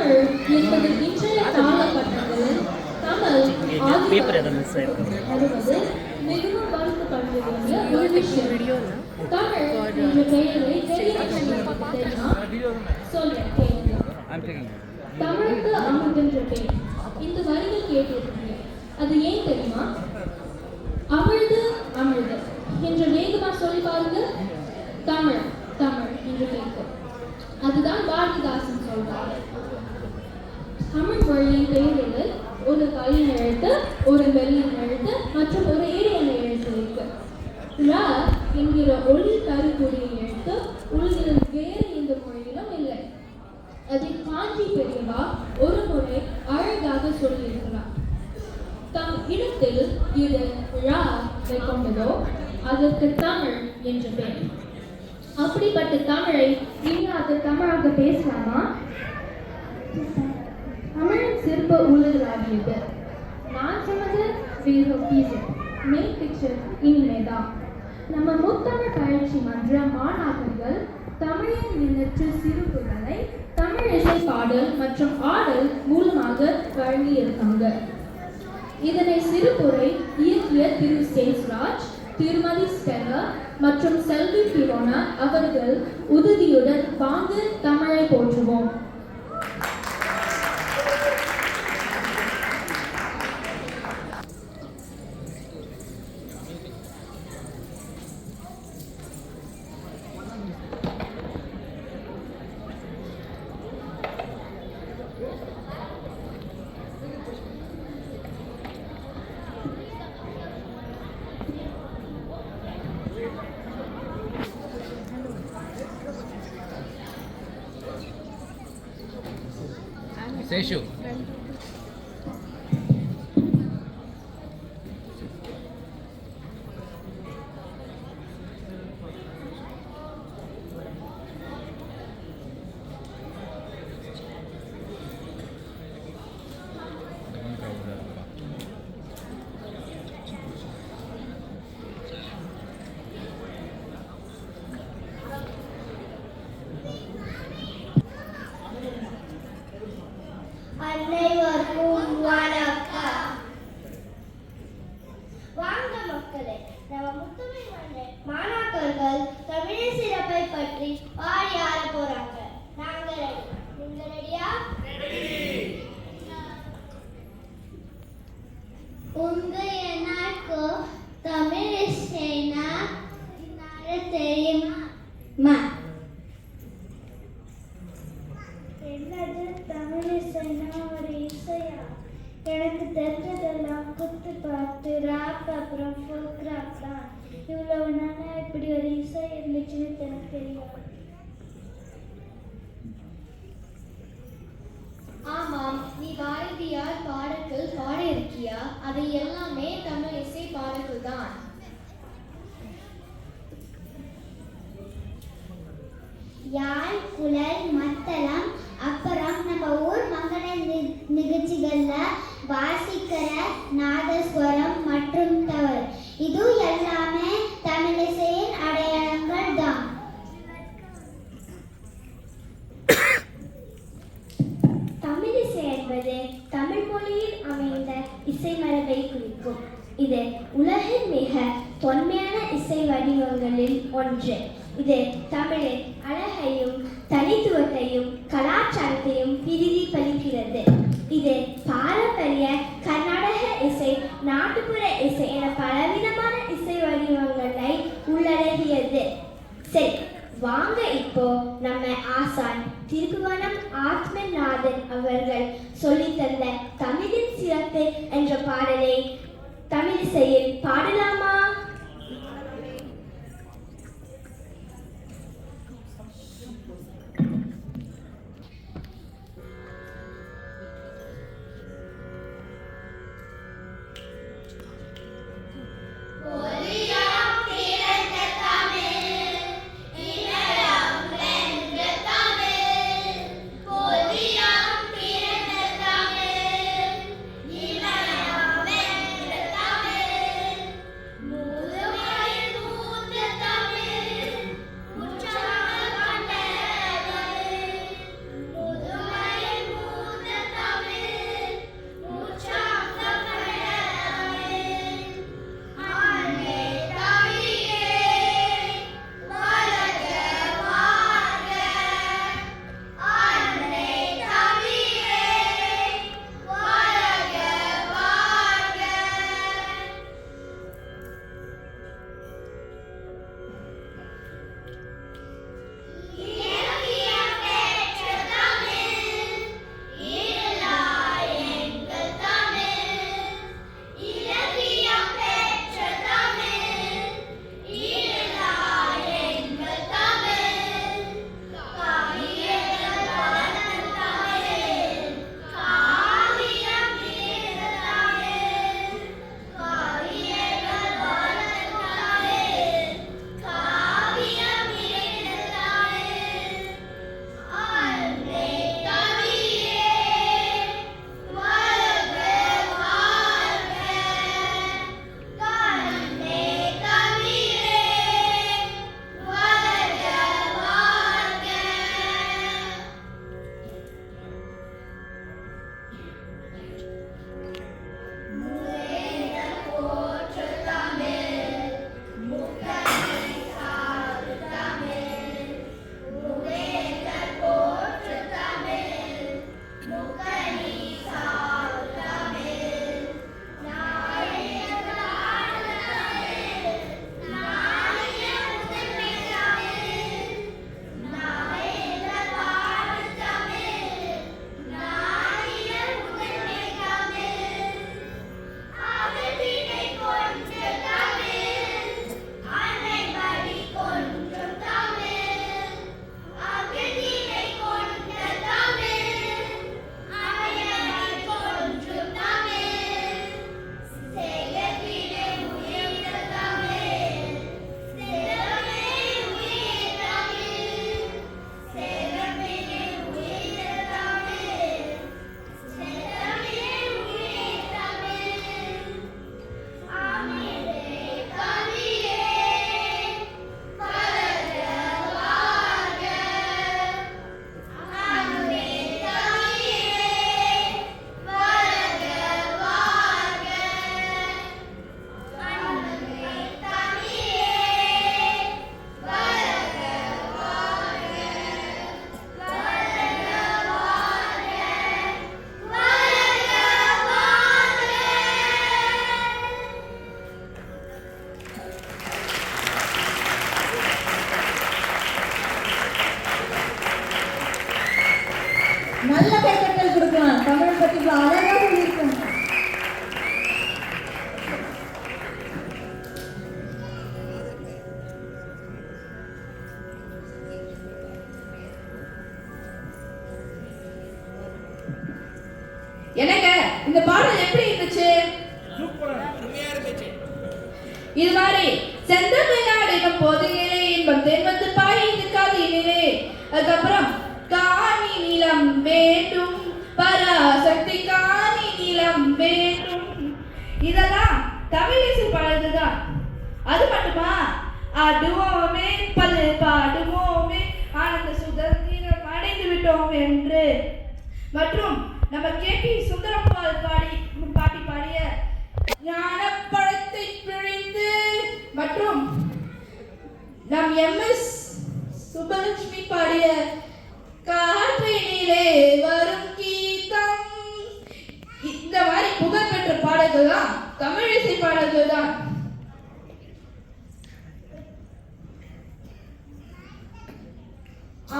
தமிழ் என்பது இன்றைய காலகட்டங்களில் தமிழ் வருவது மிகவும் வருத்தப்பட வேண்டிய ஒரு விஷயம். தமிழ் என்ற பெயரை சொல்றேன் கேளுங்க. தமிழுக்கு அமுதென்ற பெயர். இந்த வரிகள் கேட்டிருக்கீங்க. அது ஏன் தெரியுமா? அமிழ்து அமிழ்து என்று வேகமா சொல்லி பாருங்க. தமிழ் தமிழ் என்று கேட்கும். அதுதான் பாரதிதாசன் சொல்றாரு. தமிழ் மொழியின் பெயரில் ஒரு கல்லின் எழுத்து, ஒரு வெள்ளியின் எழுத்து மற்றும் ஒரு இடையன எழுத்து இருக்கு. ர என்கிற ஒளி கருக்கூடிய எழுத்து உலகில் வேறு எந்த மொழியிலும் இல்லை. அதில் காஞ்சி பெரியவா ஒரு முறை அழகாக சொல்லியிருக்கிறார். தம் இடத்தில் இது ரா கொண்டதோ அதற்கு தமிழ் என்ற பெயர். அப்படிப்பட்ட தமிழை இல்லாத தமிழாக பேசலாமா? தமிழின் சிறப்பு உள்ளதாகியது. நான் சொன்னது மெயின் பிக்சர் இனிமேதான். நம்ம முத்தமிழ் பயிற்சி மன்ற மாணாக்கர்கள் தமிழின் நினைச்ச சிறுகுறளை தமிழ் இசை பாடல் மற்றும் ஆடல் மூலமாக வழங்கி இருக்காங்க. இதனை சிறுகுறை இயக்கிய திரு சேஸ்ராஜ், திருமதி ஸ்டெல்லா மற்றும் செல்வி பிரோனா அவர்கள் உதவியுடன் வாங்க தமிழை போற்றுவோம். Seshu. அனைவருக்கும் வணக்கம். வாங்க மக்களே, நம்ம முத்தமிழ் மன்ற மாணாக்கர்கள் தமிழின் சிறப்பை பற்றி பாடி ஆட போறாங்க. நாங்க ரெடி. நீங்க ரெடியா? உங்க எனக்கு தமிழ் இசைனா தெரியுமா? என்னது தமிழ் இசைனா ஒரு இசையா? எனக்கு தெரிஞ்சதெல்லாம் குத்து பாட்டு, ராப், அப்புறம் ஃபோக் ராப் தான். இவ்வளவு நாளா இப்படி ஒரு இசை இருந்துச்சுன்னு எனக்கு தெரியும். ஆமாம், நீ பாரதியார் பாடல்கள் பாட இருக்கியா? அது எல்லாமே தமிழ் இசை பாடல்கள் தான். யாழ், குழல், மத்தளம், அப்புறம் நம்ம ஊர் மங்கள நிகழ்ச்சிகள்ல வாசிக்கிற நாதஸ்வரம் மற்றும் தவறு, இது எல்லாமே தமிழிசையின் அடையாளங்கள் தான். தமிழிசை என்பது தமிழ் மொழியில் அமைந்த இசை மரபை குறிக்கும். இது உலகின் மிக தொன்மையான இசை வடிவங்களில் ஒன்று. இது தமிழின் அழகையும் தனித்துவத்தையும் கலாச்சாரத்தையும் பிரதிபலிக்கிறது. இது பாரம்பரிய கர்நாடக இசை, நாட்டுப்புற இசை என பலவிதமான இசை வடிவங்களை உள்ளடக்கியது. சரி, வாங்க இப்போ நம்ம ஆசான் திருப்புவனம் ஆத்மநாதன் அவர்கள் சொல்லித்தந்த தமிழின் சிறப்பு என்ற பாடலை தமிழிசையில் பாடலாமா? கொடுக்கலாம். தமிழ் பத்தி இவ்வளவு அழகா சொல்லியிருக்கோம். என்னங்க இந்த பாடல் எப்படி இருந்துச்சு? இது மாதிரி செந்தமிழ்நாடினம் போதுகளே இன்பம் தென்வந்து பாய்ந்து காதினிலே, அதுக்கப்புறம் காணி நிலம் வேண்டும் பராசக்தி காணி நிலம் வேண்டும், இதெல்லாம் தமிழிசை பாடல்கள் தான். அது மட்டுமா? ஆடுவோமே பல்லு பாடுவோமே ஆனந்த சுதந்திரம் அடைந்து விட்டோம் என்று, மற்றும் நம்ம கேபி சுந்தரம்பாள் பாட்டி பாடிய ஞானப்பழத்தை பிழிந்து, மற்றும் நம் எம்எஸ் சுபலட்சுமி பாடிய காற்றினிலே வரும் கீதம், இந்த மாதிரி புகழ்பெற்ற பாடல்கள் தான் தமிழிசை பாடல்கள் தான்.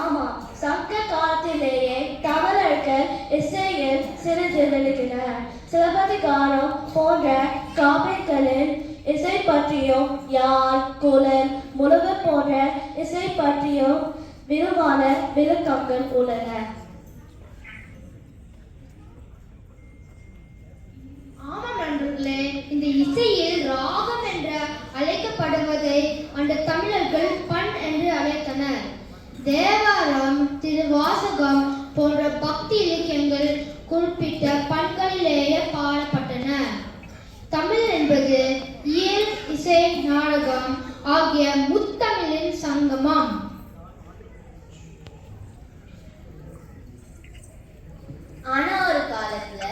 ஆமா, சங்க காலத்திலேயே தமிழர்கள் இசையில் சிறிது விளக்கினர். சிலப்பதிகாரம் போன்ற காவியங்களில் இசை பற்றியும் யாழ், குழல், முழவு போன்ற இசை பற்றியும் விரிவான விளக்கங்கள் உள்ளன. ஆமாம் நண்பர்களே, இந்த இசையில் ராகம் என்று அழைக்கப்படுவதை அந்த தமிழர்கள் பண் என்று அழைத்தனர். தேவாரம், திருவாசகம் போன்ற பக்தி இலக்கியங்கள் குறிப்பிட்ட பண்களிலேயே பாடப்பட்டன. தமிழ் என்பது இயல், இசை, நாடகம் ஆகிய முத்தமிழின் சங்கமம். ஆனா ஒரு காலத்துல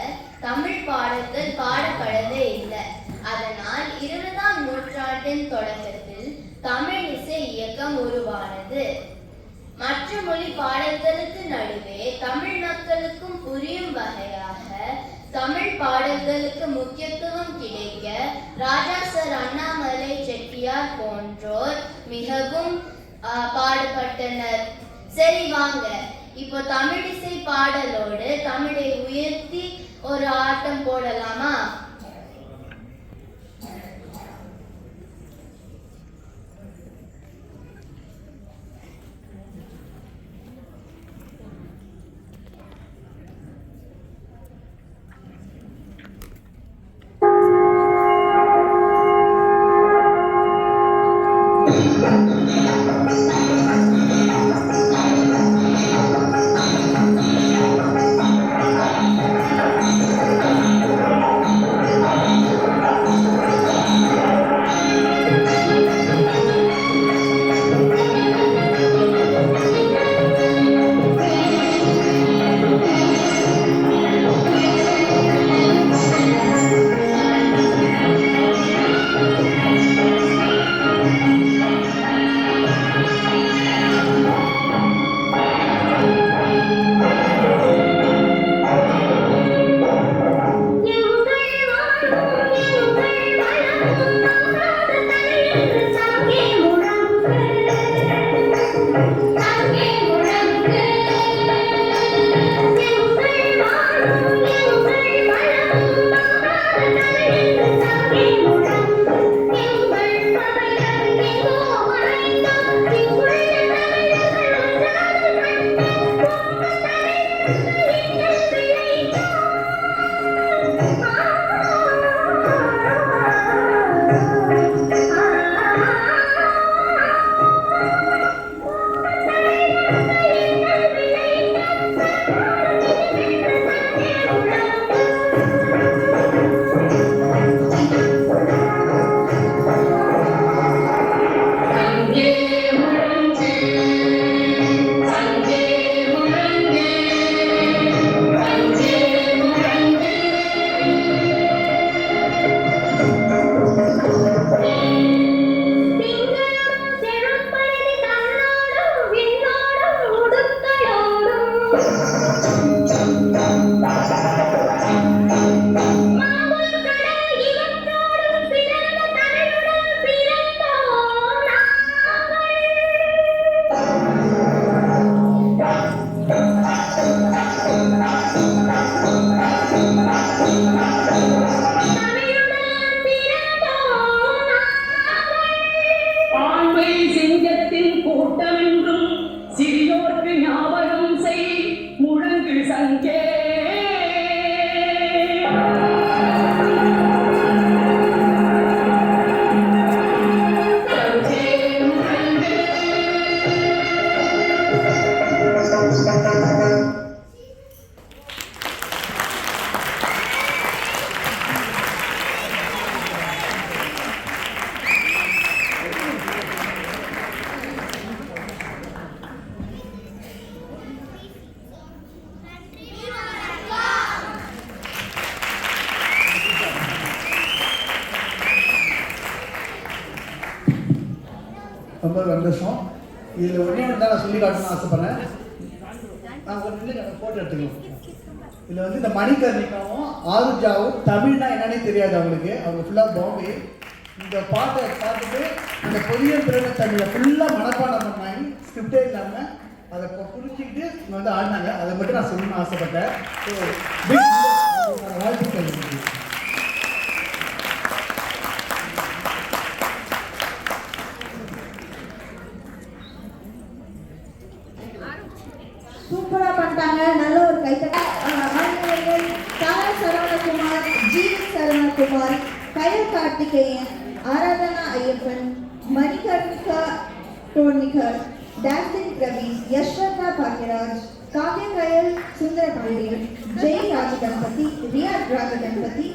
தமிழ் பாடல்கள் பாடப்படவே இல்லை. அதனால் 20ஆம் நூற்றாண்டின் தொடக்கத்தில் தமிழ் இசை இயக்கம் உருவானது. மற்ற மொழி பாடல்களுக்கு நடுவே தமிழ் மக்களுக்கும் புரியும் வகையாக தமிழ் பாடல்களுக்கு முக்கியத்துவம் கிடைக்க ராஜா சர் அண்ணாமலை செட்டியார் போன்றோர் மிகவும் பாடுபட்டனர். சரி வாங்க, இப்போ தமிழிசை பாடலோடு தமிழை உயர்த்தி ஒரு ஆட்டம் போடலாமா? கங்கே ரொம்ப சந்தோஷம். இதில் ஒன்றே ஒன்று தான் நான் சொல்லி காட்டணும்னு ஆசைப்பட்றேன். நான் ஒரு நிலை ஃபோட்டோ எடுத்துக்கலாம். இதில் வந்து இந்த மணிகர்ணிகாவும் ஆருஜாவும் தமிழ்னா என்னன்னே தெரியாது அவங்களுக்கு. அவங்க ஃபுல்லாக பாம்பே. இந்த பாட்டை பார்த்துட்டு அந்த பொறியியல் பிறகு தமிழை ஃபுல்லாக மனப்பாடம் பண்ணாங்க. ஸ்கிரிப்டே இல்லாமல் அதை புரிஞ்சுக்கிட்டு இங்கே வந்து ஆடினாங்க. அதை மட்டும் நான் சொல்லணும்னு ஆசைப்பட்டேன். ஸோ வாழ்த்துக்கள். சூப்பரா பண்ணிட்டாங்க. நல்ல ஒரு கைத்தட்ட. மாணவர்கள் தாரா சரவணகுமார், ஜீவன் சரவணகுமார், கயல் கார்த்திகேயன், ஆராதனா ஐயப்பன், மணிகர்ணிகா டோர்னிகர், டான்சிங் ரவி, யஷ்வந்தா பாக்யராஜ், காவ்ய கயல் சுந்தர பாண்டியன், ஜெய் ராஜகணபதி, ரியா ராஜகணபதி,